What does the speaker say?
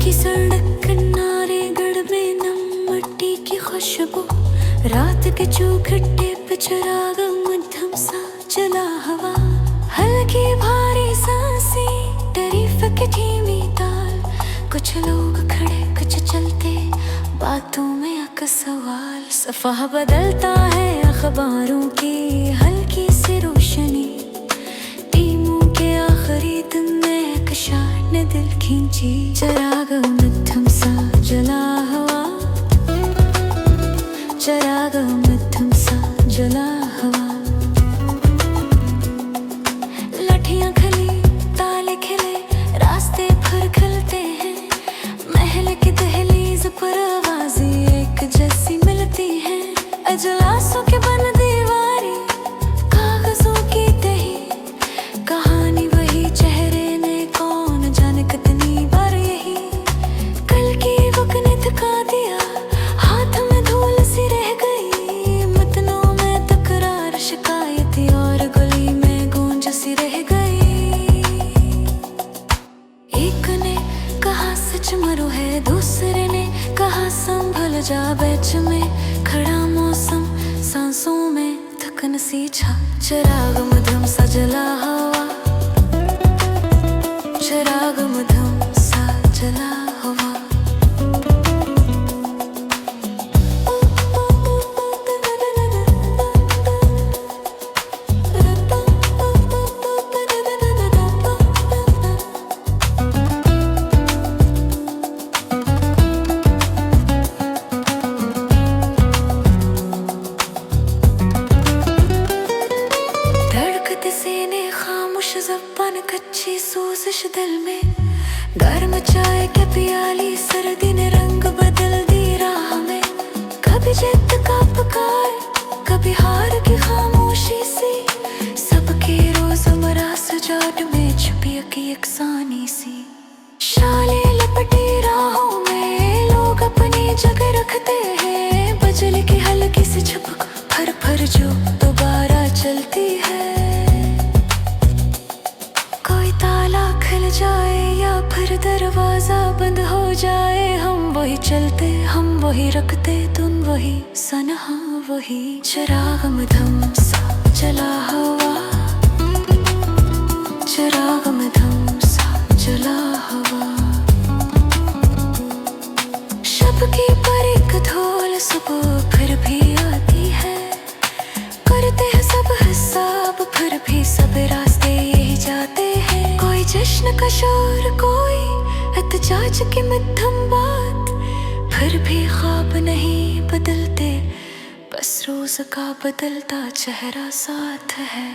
की सड़क किनारे गड़ में नम मिट्टी की खुशबू, रात के चौखटे पे चिराग मध्यम सा चला हवा, हल्की भारी सांसें तारीफ की धीमी ताल, कुछ लोग खड़े कुछ चलते, बातों में अक सवाल। सफ़ा बदलता है अखबारों की हल्की सी रोशनी, टीमों के आखिरी दिन में एक शान ने दिल खींची। चिराग मध्यम सा जला हवा, चिराग मध्यम सा जला हवा, लठियां खली ताले खिले, रास्ते फिर खिलते हैं, महल की दहलीज पर आवाज़ें एक जैसी मिलती हैं। अजलासों के बन दीवारी, कागजों की तही, कहानी वही, चेहरे ने कौन जाने कितनी बार यही, कल की वक्त ने थका दिया, हाथ में धूल सी रह गई, मतनों में तकरार शिकायती और गली में गूंज सी रह गई। एक ने कहा सच मरो है, दूसरे ने कहा संभल जा, बेच में खड़ा मौसम, सांसों में थकन सी छा। चिराग मध्यम सा जला हवा, चिराग मध्यम सा जला हवा। ज़बान कच्ची सोजिश दिल में, गर्म चाय के प्याली सर्दी ने रंग बदल दी राह में, कभी जिद का पुकार, कभी हार की खामोशी सी, सबके रोज़मर्रा सजावट में छुपी की यकसानी सी। शाले लपटी राहों में लोग अपनी जगह रखते हैं, बिजली की हल्की सी झपक फर फर जो दोबारा चलती है। खुल जाए या फिर दरवाजा बंद हो जाए, हम वही चलते, हम वही रखते, तुम वही सनहा वही। चिराग मध्यम सा जला हवा, चिराग मध्यम सा जला हवा, शब की पर एक धूल सुबह फिर भी आती है, करते हैं सब हिसाब फिर भी सब रास्ते यही जाते हैं। कोई जश्न का शोर, कोई एहतजाज की मध्यम बात, फिर भी ख्वाब नहीं बदलते, बस रोज का बदलता चेहरा साथ है।